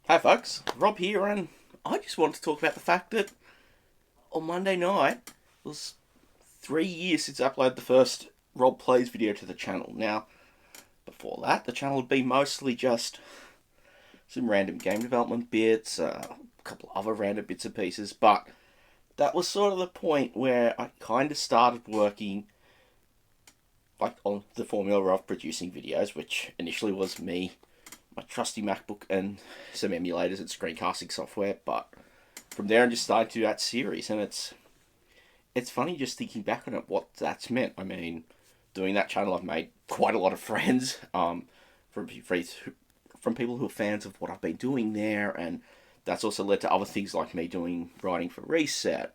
Hi folks, Rob here, and I just wanted to talk about the fact that on Monday night it was 3 years since I uploaded the first Rob Plays video to the channel. Now, before that, the channel had been mostly just some random game development bits, a couple of other random bits and pieces, but that was sort of the point where I kind of started working like on the formula of producing videos, which initially was me, my trusty MacBook, and some emulators and screencasting software. But from there, I just started to do that series, and it's funny just thinking back on it what that's meant. I mean, doing that channel, I've made quite a lot of friends from people who are fans of what I've been doing there, and that's also led to other things like me doing writing for Reset,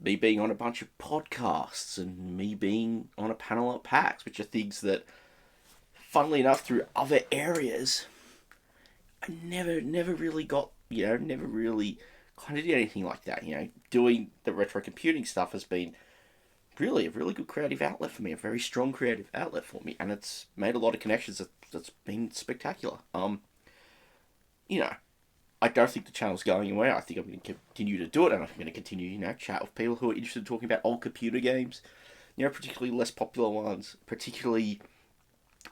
me being on a bunch of podcasts, and me being on a panel at PAX, which are things that, funnily enough, through other areas, I never really got, never really kind of did anything like that. Doing the retro computing stuff has been really a really good creative outlet for me, a very strong creative outlet for me, and it's made a lot of connections that's been spectacular. You know, I don't think the channel's going anywhere. I think I'm going to continue to do it, and I'm going to continue, chat with people who are interested in talking about old computer games, particularly less popular ones, particularly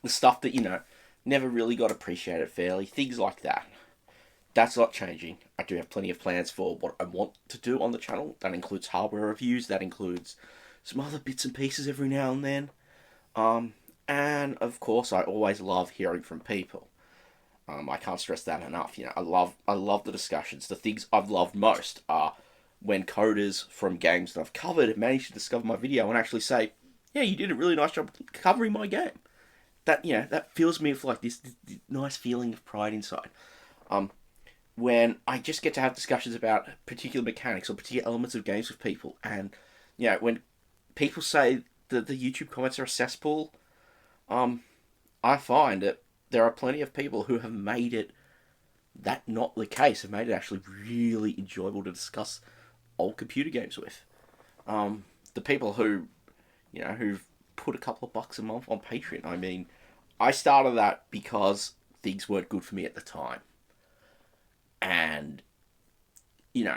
the stuff that, never really got appreciated fairly, things like that. That's not changing. I do have plenty of plans for what I want to do on the channel. That includes hardware reviews, that includes some other bits and pieces every now and then. And of course, I always love hearing from people. I can't stress that enough. I love the discussions. The things I've loved most are when coders from games that I've covered have managed to discover my video and actually say, "Yeah, you did a really nice job covering my game." That fills me with like this nice feeling of pride inside. When I just get to have discussions about particular mechanics or particular elements of games with people, and when people say that the YouTube comments are a cesspool, I find that there are plenty of people who have made it that not the case, have made it actually really enjoyable to discuss old computer games with. The people who've put a couple of bucks a month on Patreon. I mean, I started that because things weren't good for me at the time, and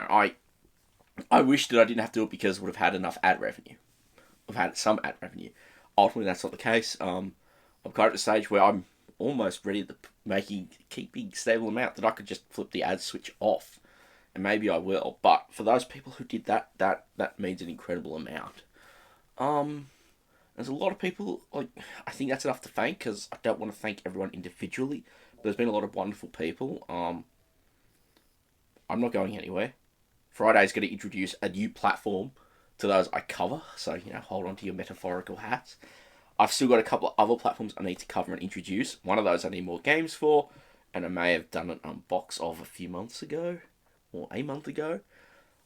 I wish that I didn't have to do it because I would have had enough ad revenue. I've had some ad revenue. Ultimately, that's not the case. I'm kind of at the stage where I'm almost ready to keeping stable amount that I could just flip the ad switch off, and maybe I will. But for those people who did that, that means an incredible amount. There's a lot of people, I think that's enough to thank, because I don't want to thank everyone individually. But there's been a lot of wonderful people. I'm not going anywhere. Friday's going to introduce a new platform to those I cover, so, hold on to your metaphorical hats. I've still got a couple of other platforms I need to cover and introduce. One of those I need more games for, and I may have done an unbox of a few months ago, or a month ago.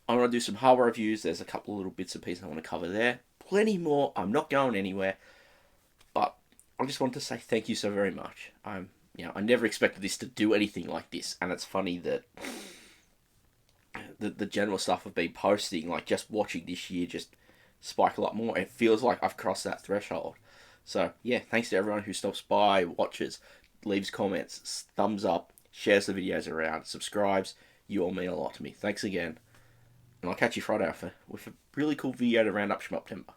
I want to do some hardware reviews. There's a couple of little bits and pieces I want to cover there. Plenty more. I'm not going anywhere. But I just want to say thank you so very much. I never expected this to do anything like this, and it's funny that the general stuff I've been posting, like just watching this year, just spike a lot more. It feels like I've crossed that threshold. So yeah, thanks to everyone who stops by, watches, leaves comments, thumbs up, shares the videos around, subscribes. You all mean a lot to me. Thanks again. And I'll catch you Friday with a really cool video to round up Shmup Timber.